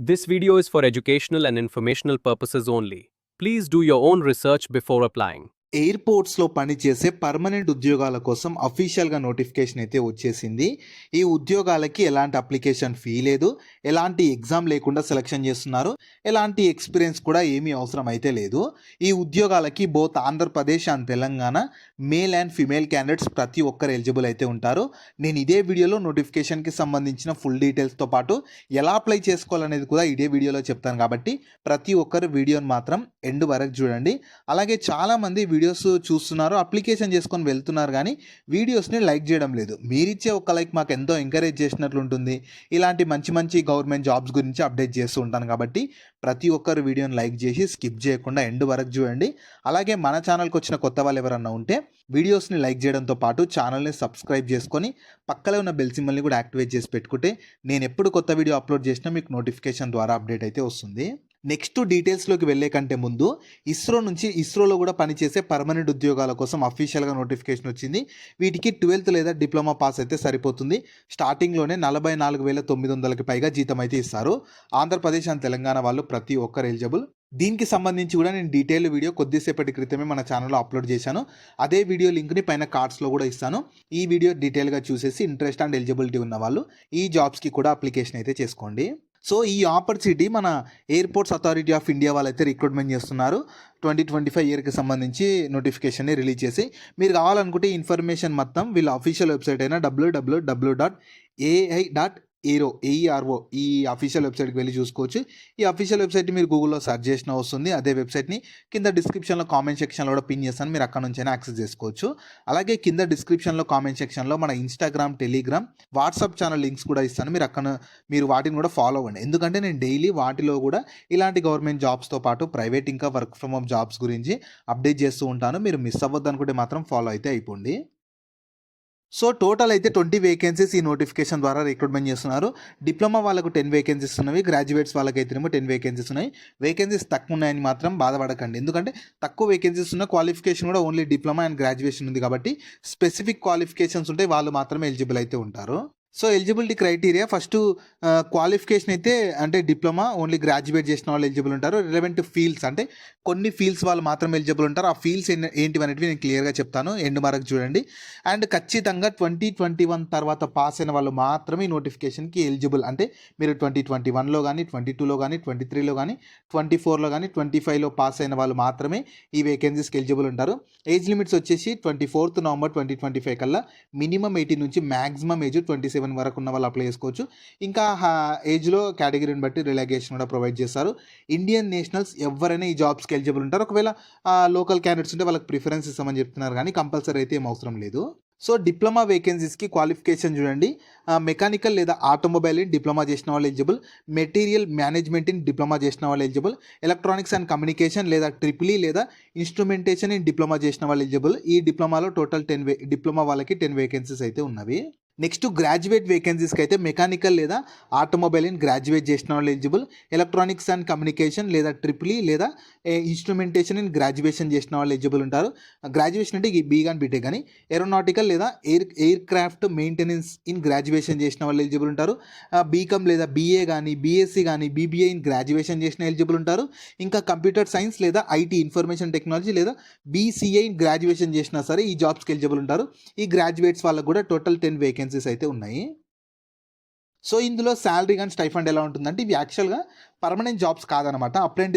This video is for educational and informational purposes only. Please do your own research before applying. ఎయిర్పోర్ట్స్లో పనిచేసే permanent ఉద్యోగాల కోసం అఫీషియల్గా notification అయితే వచ్చేసింది. ఈ ఉద్యోగాలకి ఎలాంటి అప్లికేషన్ ఫీ లేదు, ఎలాంటి ఎగ్జామ్ లేకుండా సెలెక్షన్ చేస్తున్నారు, ఎలాంటి ఎక్స్పీరియన్స్ కూడా ఏమీ అవసరం అయితే లేదు. ఈ ఉద్యోగాలకి both Andhra Pradesh and Telangana male and female candidates ప్రతి ఒక్కరు ఎలిజిబుల్ అయితే ఉంటారు. నేను ఇదే వీడియోలో నోటిఫికేషన్కి సంబంధించిన ఫుల్ డీటెయిల్స్తో పాటు ఎలా అప్లై చేసుకోవాలనేది కూడా ఇదే వీడియోలో చెప్తాను, కాబట్టి ప్రతి ఒక్కరు వీడియోని మాత్రం ఎండ్ వరకు చూడండి. అలాగే చాలామంది వీడియోస్ చూస్తున్నారు, అప్లికేషన్ చేసుకొని వెళ్తున్నారు, కానీ వీడియోస్ని లైక్ చేయడం లేదు. మీరిచ్చే ఒక లైక్ మాకు ఎంతో ఎంకరేజ్ చేసినట్లు ఉంటుంది. ఇలాంటి మంచి మంచి గవర్నమెంట్ జాబ్స్ గురించి అప్డేట్ చేస్తూ ఉంటాను, కాబట్టి ప్రతి ఒక్కరు వీడియోని లైక్ చేసి స్కిప్ చేయకుండా ఎండ్ వరకు చూడండి. అలాగే మన ఛానల్కి వచ్చిన కొత్త వాళ్ళు ఎవరన్నా ఉంటే వీడియోస్ని లైక్ చేయడంతో పాటు ఛానల్ని సబ్స్క్రైబ్ చేసుకొని పక్కనే ఉన్న బెల్ సింబల్ని కూడా యాక్టివేట్ చేసి పెట్టుకుంటే నేను ఎప్పుడు కొత్త వీడియో అప్లోడ్ చేసినా మీకు నోటిఫికేషన్ ద్వారా అప్డేట్ అయితే వస్తుంది. నెక్స్ట్ డీటెయిల్స్లోకి వెళ్ళే కంటే ముందు ఇస్రోలో కూడా పనిచేసే పర్మనెంట్ ఉద్యోగాల కోసం అఫీషియల్గా నోటిఫికేషన్ వచ్చింది. వీటికి 12th లేదా డిప్లొమా పాస్ అయితే సరిపోతుంది. స్టార్టింగ్లోనే 44,900కి పైగా జీతం అయితే ఇస్తారు. ఆంధ్రప్రదేశ్ అండ్ తెలంగాణ వాళ్ళు ప్రతి ఒక్కరు ఎలిజిబుల్. దీనికి సంబంధించి కూడా నేను డీటెయిల్ వీడియో కొద్దిసేపటి క్రితమే మన ఛానల్లో అప్లోడ్ చేశాను. అదే వీడియో లింక్ని పైన కార్డ్స్లో కూడా ఇస్తాను. ఈ వీడియో డీటెయిల్గా చూసేసి ఇంట్రెస్ట్ అండ్ ఎలిజిబిలిటీ ఉన్న వాళ్ళు ఈ జాబ్స్కి కూడా అప్లికేషన్ అయితే చేసుకోండి. సో ఈ ఆపర్చునిటీ మన ఎయిర్పోర్ట్స్ అథారిటీ ఆఫ్ ఇండియా వాళ్ళైతే రిక్రూట్మెంట్ చేస్తున్నారు. 2025 ఇయర్కి సంబంధించి నోటిఫికేషన్ని రిలీజ్ చేసి, మీరు కావాలనుకుంటే ఇన్ఫర్మేషన్ మొత్తం వీళ్ళ అఫీషియల్ వెబ్సైట్ అయినా www.ai.aero ఈ అఫీషియల్ వెబ్సైట్కి వెళ్ళి చూసుకోవచ్చు. ఈ అఫీషియల్ వెబ్సైట్ని మీరు గూగుల్లో సెర్చ్ చేసినా వస్తుంది. అదే వెబ్సైట్ని కింద డిస్క్రిప్షన్లో కామెంట్ సెక్షన్లో కూడా పిన్ చేస్తాను, మీరు అక్కడ నుంచైనా యాక్సెస్ చేసుకోవచ్చు. అలాగే కింద డిస్క్రిప్షన్లో కామెంట్ సెక్షన్లో మన Instagram, Telegram, WhatsApp channel links కూడా ఇస్తాను. మీరు వాటిని కూడా ఫాలో అవ్వండి, ఎందుకంటే నేను డైలీ వాటిలో కూడా ఇలాంటి గవర్నమెంట్ జాబ్స్తో పాటు ప్రైవేట్ ఇంకా వర్క్ ఫ్రమ్ హోమ్ జాబ్స్ గురించి అప్డేట్ చేస్తూ ఉంటాను. మీరు మిస్ అవ్వద్దు అనుకుంటే మాత్రం ఫాలో అయితే అయిపోండి. సో టోటల్ అయితే 20 వేకెన్సీస్ ఈ నోటిఫికేషన్ ద్వారా రిక్రూట్మెంట్ చేస్తున్నారు. డిప్లొమా వాళ్ళకు 10 వేకెన్సీస్ ఉన్నవి, గ్రాడ్యుయేట్స్ వాళ్ళకైతేనేమో 10 వేకెన్సీస్ ఉన్నాయి. వేకెన్సీస్ తక్కువ ఉన్నాయని మాత్రం బాధపడకండి, ఎందుకంటే తక్కువ వేకెన్సీస్ ఉన్న క్వాలిఫికేషన్ కూడా ఓన్లీ డిప్లొమా అండ్ గ్రాడ్యుయేషన్ ఉంది, కాబట్టి స్పెసిఫిక్ క్వాలిఫికేషన్స్ ఉంటే వాళ్ళు మాత్రమే ఎలిజిబుల్ అయితే ఉంటారు. So eligibility criteria first qualification అయితే అంటే డిప్లొమా ఓన్లీ గ్రాడ్యుయేట్ చేసిన వాళ్ళు ఎలిజిబుల్ ఉంటారు. రిలవెంట్ ఫీల్డ్స్ అంటే కొన్ని ఫీల్డ్స్ వాళ్ళు మాత్రం ఎలిజిబుల్ ఉంటారు. ఆ ఫీల్డ్స్ ఏంటివి అనేవి నేను క్లియర్గా చెప్తాను, ఎండ్ వరకు చూడండి. అండ్ ఖచ్చితంగా 2021 తర్వాత పాస్ అయిన వాళ్ళు మాత్రమే ఈ నోటిఫికేషన్కి ఎలిజిబుల్. అంటే మీరు 2021లో కానీ, 22లో కానీ, 23లో కానీ, 24లో కానీ, 25లో పాస్ అయిన వాళ్ళు మాత్రమే ఈ వేకెన్సీస్కి ఎలిజిబుల్ ఉంటారు. ఏజ్ లిమిట్స్ వచ్చేసి 24th నవంబర్ 2025 కల్లా మినిమం 18 నుంచి మ్యాక్సిమం ఏజ్ 27 వరకు ఉన్న వాళ్ళు అప్లై చేసుకోవచ్చు. ఇంకా ఏజ్లో కేటగిరీని బట్టి రిలాగేషన్ కూడా ప్రొవైడ్ చేస్తారు. ఇండియన్ నేషనల్స్ ఎవరైనా ఈ జాబ్స్కి ఎలిజిబుల్ ఉంటారు. ఒకవేళ లోకల్ క్యాండిడేట్స్ ఉంటే వాళ్ళకి ప్రిఫరెన్స్ ఇస్తామని చెప్తున్నారు, కానీ కంపల్సరీ అయితే ఏం అవసరం లేదు. సో డిప్లొమా వేకెన్సీస్కి క్వాలిఫికేషన్ చూడండి. మెకానికల్ లేదా ఆటోమొబైల్ ఇన్ డిప్లొమా చేసిన వాళ్ళు eligible, material management in diploma చేసిన వాళ్ళు ఎలిజిబుల్, ఎలక్ట్రానిక్స్ అండ్ కమ్యూనికేషన్ లేదా ట్రిపుల్ లేదా ఇన్స్ట్రుమెంటేషన్ ఇన్ డిప్లొమా చేసిన వాళ్ళు ఎలిజిబుల్. ఈ డిప్లొమాలో టోటల్ డిప్లొమా వాళ్ళకి 10 వేకెన్సీస్ అయితే ఉన్నవి. నెక్స్ట్ గ్రాడ్యుయేట్ వేకెన్సీస్కి అయితే మెకానికల్ లేదా ఆటోమొబైల్ ఇన్ గ్రాడ్యుయేట్ చేసిన వాళ్ళు ఎలిజిబుల్, ఎలక్ట్రానిక్స్ అండ్ కమ్యూనికేషన్ లేదా ట్రిపుల్ లేదా ఇన్స్ట్రుమెంటేషన్ ఇన్ గ్రాడ్యుయేషన్ చేసిన వాళ్ళు ఎలిజిబుల్ ఉంటారు. గ్రాడ్యుయేషన్ అంటే బీ కానీ బీటెక్ కానీ, ఏరోనాటికల్ లేదా air craft maintenance in graduation చేసిన వాళ్ళు ఎలిజిబుల్ ఉంటారు. బీకామ్ లేదా బీఏ కానీ, బీఎస్సీ కానీ, బీబీఏ ఇన్ గ్రాడ్యుయేషన్ చేసిన ఎలిజిబుల్ ఉంటారు. ఇంకా కంప్యూటర్ సైన్స్ లేదా ఐటీ ఇన్ఫర్మేషన్ టెక్నాలజీ లేదా బీసీఏ ఇన్ గ్రాడ్యుయేషన్ చేసినా సరే ఈ జాబ్స్కి ఎలిజిబుల్ ఉంటారు. ఈ గ్రాడ్యుయేట్స్ వాళ్ళకు కూడా టోటల్ 10 వేకెన్సీస్ అయితే ఉన్నాయి. సో ఇందులో శాలరీ కానీ స్టైఫండ్ ఎలా ఉంటుందంటే ఇవి యాక్చువల్గా పర్మనెంట్ జాబ్స్ కాదనమాట,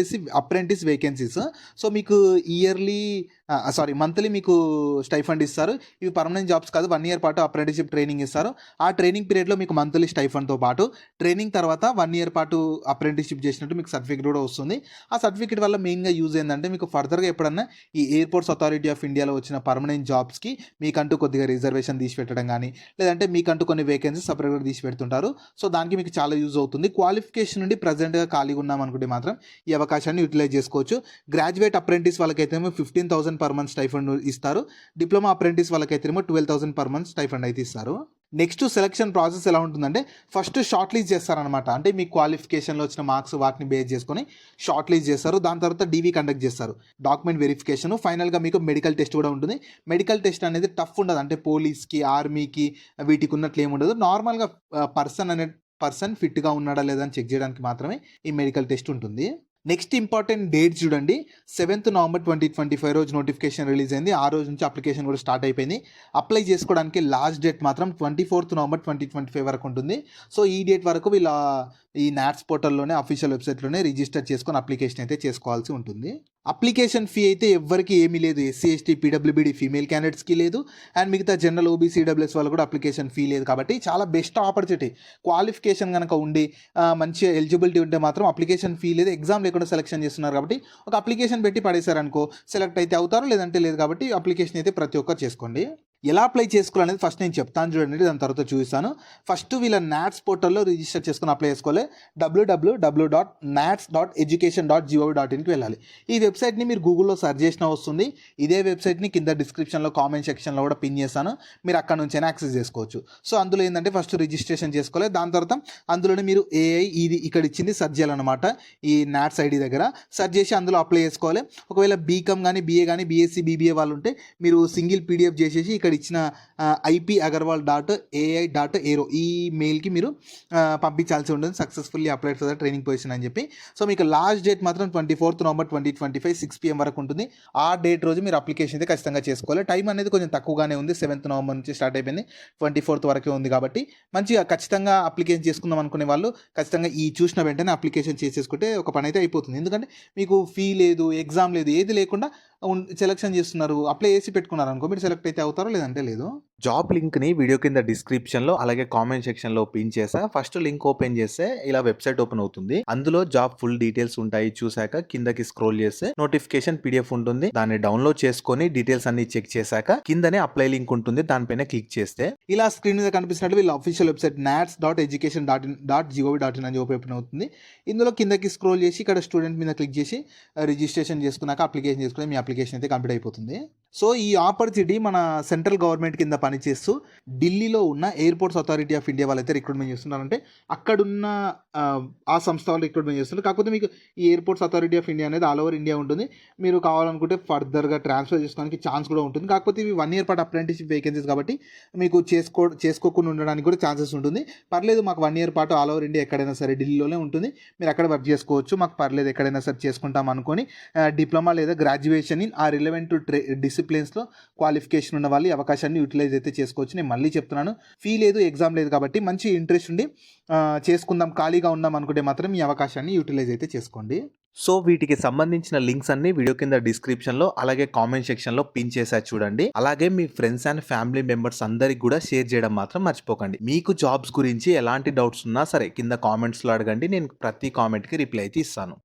అప్రెంటిస్ వేకెన్సీస్. సో మీకు మంత్లీ మీకు స్టైఫండ్ ఇస్తారు. ఇవి పర్మనెంట్ జాబ్స్ కాదు, 1 year పాటు అప్రెంటిస్షిప్ ట్రైనింగ్ ఇస్తారు. ఆ ట్రైనింగ్ పీరియడ్లో మీకు మంత్లీ స్టైఫండ్తో పాటు ట్రైనింగ్ తర్వాత 1 year పాటు అప్రెంటిస్షిప్ చేసినట్టు మీకు సర్టిఫికేట్ కూడా వస్తుంది. ఆ సర్టిఫికేట్ వల్ల మెయిన్గా యూజ్ ఏంటంటే మీకు ఫర్దర్గా ఎప్పుడన్నా ఈ ఎయిర్పోర్ట్స్ అథారిటీ ఆఫ్ ఇండియాలో వచ్చిన పర్మనెంట్ జాబ్స్కి మీకంటూ కొద్దిగా రిజర్వేషన్ తీసి పెట్టడం కానీ, లేదంటే మీకంటూ కొన్ని వేకెన్సీస్ సపరేట్గా తీసి పెడుతుంటారు. సో దానికి మీకు చాలా యూజ్ అవుతుంది. క్వాలిఫికేషన్ నుండి ప్రజెంట్గా ఖాళీగా ఉన్నాం అనుకుంటే మాత్రం ఈ అవకాశాన్ని యూటిలైజ్ చేసుకోవచ్చు. గ్రాడ్యుయేట్ అప్రెంటిస్ వాళ్ళకైతేమో 15,000 per month స్టైఫండ్ ఇస్తారు. డిప్లొమా అప్రెంటిస్ వాళ్ళకైతేమో 12,000 per month స్టైఫండ్ అయితే ఇస్తారు. నెక్స్ట్ సెలక్షన్ ప్రాసెస్ ఎలా ఉంటుందంటే ఫస్ట్ షార్ట్ లిస్ట్ చేస్తారనమాట. అంటే మీ క్వాలిఫికేషన్లో వచ్చిన మార్క్స్ వాటిని బేస్ చేసుకొని షార్ట్ లిస్ట్ చేస్తారు. దాని తర్వాత డీవీ కండక్ట్ చేస్తారు, డాక్యుమెంట్ వెరిఫికేషన్. ఫైనల్గా మీకు మెడికల్ టెస్ట్ కూడా ఉంటుంది. మెడికల్ టెస్ట్ అనేది టఫ్ ఉండదు, అంటే పోలీస్కి, ఆర్మీకి వీటికి ఉన్నట్లు ఏమి ఉండదు. నార్మల్గా పర్సన్ అనే పర్సన్ ఫిట్‌గా ఉన్నాడా లేదా అని చెక్ చేయడానికి మాత్రమే ఈ మెడికల్ టెస్ట్ ఉంటుంది. నెక్స్ట్ ఇంపార్టెంట్ డేట్స్ చూడండి. 7th నవంబర్ 2025 రోజు నోటిఫికేషన్ రిలీజ్ అయింది. ఆ రోజు నుంచి అప్లికేషన్ కూడా స్టార్ట్ అయిపోయింది. అప్లై చేసుకోవడానికి లాస్ట్ డేట్ మాత్రం 24th నవంబర్ 2025 వరకు ఉంటుంది. సో ఈ డేట్ వరకు వీళ్ళ ఈ నాట్స్ పోర్టల్‌లోనే అఫీషియల్ వెబ్‌సైట్‌లోనే రిజిస్టర్ చేసుకొని అప్లికేషన్ అయితే చేసుకోవాల్సి ఉంటుంది. అప్లికేషన్ ఫీ అయితే ఎవ్వరికీ ఏమీ లేదు. ఎస్సీ, ఎస్టీ, పీడబ్ల్యూబీడీ ఫీమేల్ క్యాండిడేట్స్‌కి లేదు. అండ్ మిగతా జనరల్, ఓబీసీ, ఈడబ్ల్యూఎస్ వాళ్ళు కూడా అప్లికేషన్ ఫీ లేదు కాబట్టి చాలా బెస్ట్ ఆపర్చునిటీ. క్వాలిఫికేషన్ గనక ఉండి మంచిగా ఎలిజిబిలిటీ ఉంటే మాత్రం అప్లికేషన్ ఫీ లేదు. ఎగ్జామ్ లేకుండా సెలక్షన్ చేస్తున్నారు కాబట్టి ఒక అప్లికేషన్ పెట్టి పడేశారనుకో సెలెక్ట్ అయితే అవుతారు, లేదంటే లేదు. కాబట్టి అప్లికేషన్ అయితే ప్రతి ఒక్కరు చేసుకోండి. ఎలా అప్లై చేసుకోవాలనేది ఫస్ట్ నేను చెప్తాను చూడండి. దాని తర్వాత చూపిస్తాను. ఫస్ట్ వీళ్ళ నాట్స్ పోర్టల్‌లో రిజిస్టర్ చేసుకొని అప్లై చేసుకోవాలి. www.nats.education.gov.inకి వెళ్ళాలి. ఈ వెబ్సైట్‌ని మీరు గూగుల్‌లో సెర్చ్ చేసినా వస్తుంది. ఇదే వెబ్సైట్‌ని కింద డిస్క్రిప్షన్‌లో కామెంట్ సెక్షన్‌లో కూడా పిన్ చేశాను. మీరు అక్కడ నుంచైనా యాక్సెస్ చేసుకోవచ్చు. సో అందులో ఏంటంటే ఫస్ట్ రిజిస్ట్రేషన్ చేసుకోవాలి. దాని తర్వాత అందులోనే మీరు ఏఐ ఇది ఇక్కడ ఇచ్చింది సెర్చ్ చేయాలన్నమాట. ఈ నాట్స్ ఐడి దగ్గర సెర్చ్ చేసి అందులో అప్లై చేసుకోవాలి. ఒకవేళ బీకామ్ కానీ, బీఏ కానీ, బీఎస్సీ, బీబీఏ వాళ్ళు ఉంటే మీరు సింగిల్ పీడిఎఫ్ చేసేసి ఇక్కడ ఇచ్చిన ip.agarwal.ai.aero ఈ మెయిల్కి మీరు పంపించాల్సి ఉంటుంది. Successfully applied for the training position అని చెప్పి. సో మీకు లాస్ట్ డేట్ మాత్రం 24th నవంబర్ 2025 6 PM వరకు ఉంటుంది. ఆ డేట్ రోజు మీరు అప్లికేషన్ అయితే ఖచ్చితంగా చేసుకోవాలి. టైం అనేది కొంచెం తక్కువగానే ఉంది. 7th నవంబర్ నుంచి స్టార్ట్ అయిపోయింది. 24th వరకే ఉంది కాబట్టి మంచిగా ఖచ్చితంగా అప్లికేషన్ చేసుకుందాం అనుకునే వాళ్ళు ఖచ్చితంగా ఈ చూసిన వెంటనే అప్లికేషన్ చేసేసుకుంటే ఒక పని అయితే అయిపోతుంది. ఎందుకంటే మీకు ఫీ లేదు, ఎగ్జామ్ లేదు, ఏది లేకుండా సెలక్షన్ చేస్తున్నారు. అప్లై చేసి పెట్టుకున్నారు అనుకో మీరు సెలెక్ట్ అయితే అవుతారో లేదంటే లేదు. జాబ్ లింక్‌ని వీడియో కింద డిస్క్రిప్షన్‌లో అలాగే కామెంట్ సెక్షన్‌లో పిన్ చేశా. ఫస్ట్ లింక్ ఓపెన్ చేస్తే ఇలా వెబ్‌సైట్ ఓపెన్ అవుతుంది. అందులో జాబ్ ఫుల్ డీటెయిల్స్ ఉంటాయి. చూసాక కిందకి స్క్రోల్ చేస్తే నోటిఫికేషన్ పీడిఎఫ్ ఉంటుంది. దాన్ని డౌన్లోడ్ చేసుకొని డీటెయిల్స్ అన్ని చెక్ చేశాక కిందనే అప్లై లింక్ ఉంటుంది. దానిపైన క్లిక్ చేస్తే ఇలా స్క్రీన్ మీద కనిపిస్తున్నట్టు వీళ్ళ అఫీషియల్ వెబ్సైట్ nats.education.gov.in అని ఓపెన్ అవుతుంది. ఇందులో కిందకి స్క్రోల్ చేసి ఇక్కడ స్టూడెంట్ మీద క్లిక్ చేసి రిజిస్ట్రేషన్ చేసుకున్నాక అప్లికేషన్ చేసుకుంటే మీ అప్లికేషన్ అయితే కంప్లీట్ అయిపోతుంది. సో ఈ ఆపర్చునిటీ మన సెంట్రల్ గవర్నమెంట్ కింద పనిచేస్తూ ఢిల్లీలో ఉన్న ఎయిర్పోర్ట్స్ అథారిటీ ఆఫ్ ఇండియా వాళ్ళైతే రిక్రూట్మెంట్ చేస్తున్నారంటే అక్కడున్న ఆ సంస్థ వాళ్ళు రిక్రూట్మెంట్ చేస్తున్నారు. కాకపోతే మీకు ఈ ఎయిర్పోర్ట్స్ అథారిటీ ఆఫ్ ఇండియా అనేది ఆల్ ఓవర్ ఇండియా ఉంటుంది. మీరు కావాలనుకుంటే ఫర్దర్గా ట్రాన్స్ఫర్ చేసుకోవడానికి ఛాన్స్ కూడా ఉంటుంది. కాకపోతే ఇవి 1 year పాటు అప్రెంటిస్‌షిప్ వేకెన్సీస్ కాబట్టి మీకు చేసుకోకుండా ఉండడానికి కూడా ఛాన్సెస్ ఉంటుంది. పర్లేదు మాకు 1 year పాటు ఆల్ ఓవర్ ఇండియా ఎక్కడైనా సరే ఢిల్లీలోనే ఉంటుంది, మీరు అక్కడ వర్క్ చేసుకోవచ్చు, మాకు పర్లేదు ఎక్కడైనా సరే చేసుకుంటాం అనుకొని డిప్లొమా లేదా గ్రాడ్యుయేషన్ ఇన్ ఆ రిలవెంట్ డిసిప్లిన్స్లో క్వాలిఫికేషన్ ఉన్న వాళ్ళు ఈ అవకాశాన్ని యూటిలైజ్ అయితే చేసుకోవచ్చు. నేను మళ్ళీ చెప్తున్నాను, ఫీ లేదు, ఎగ్జామ్ లేదు కాబట్టి మంచి ఇంట్రెస్ట్ ఉండి చేసుకుందాం, ఖాళీగా ఉన్నాం అనుకుంటే మాత్రం ఈ అవకాశాన్ని యూటిలైజ్ అయితే చేసుకోండి. సో వీటికి సంబంధించిన లింక్స్ అన్ని వీడియో కింద డిస్క్రిప్షన్‌లో అలాగే కామెంట్ సెక్షన్‌లో పిన్ చేశా చూడండి. అలాగే మీ ఫ్రెండ్స్ అండ్ ఫ్యామిలీ మెంబర్స్ అందరికి కూడా షేర్ చేయడం మాత్రం మర్చిపోకండి. మీకు జాబ్స్ గురించి ఎలాంటి డౌట్స్ ఉన్నా సరే కింద కామెంట్స్‌లో అడగండి. నేను ప్రతి కామెంట్‌కి రిప్లై అయితే ఇస్తాను.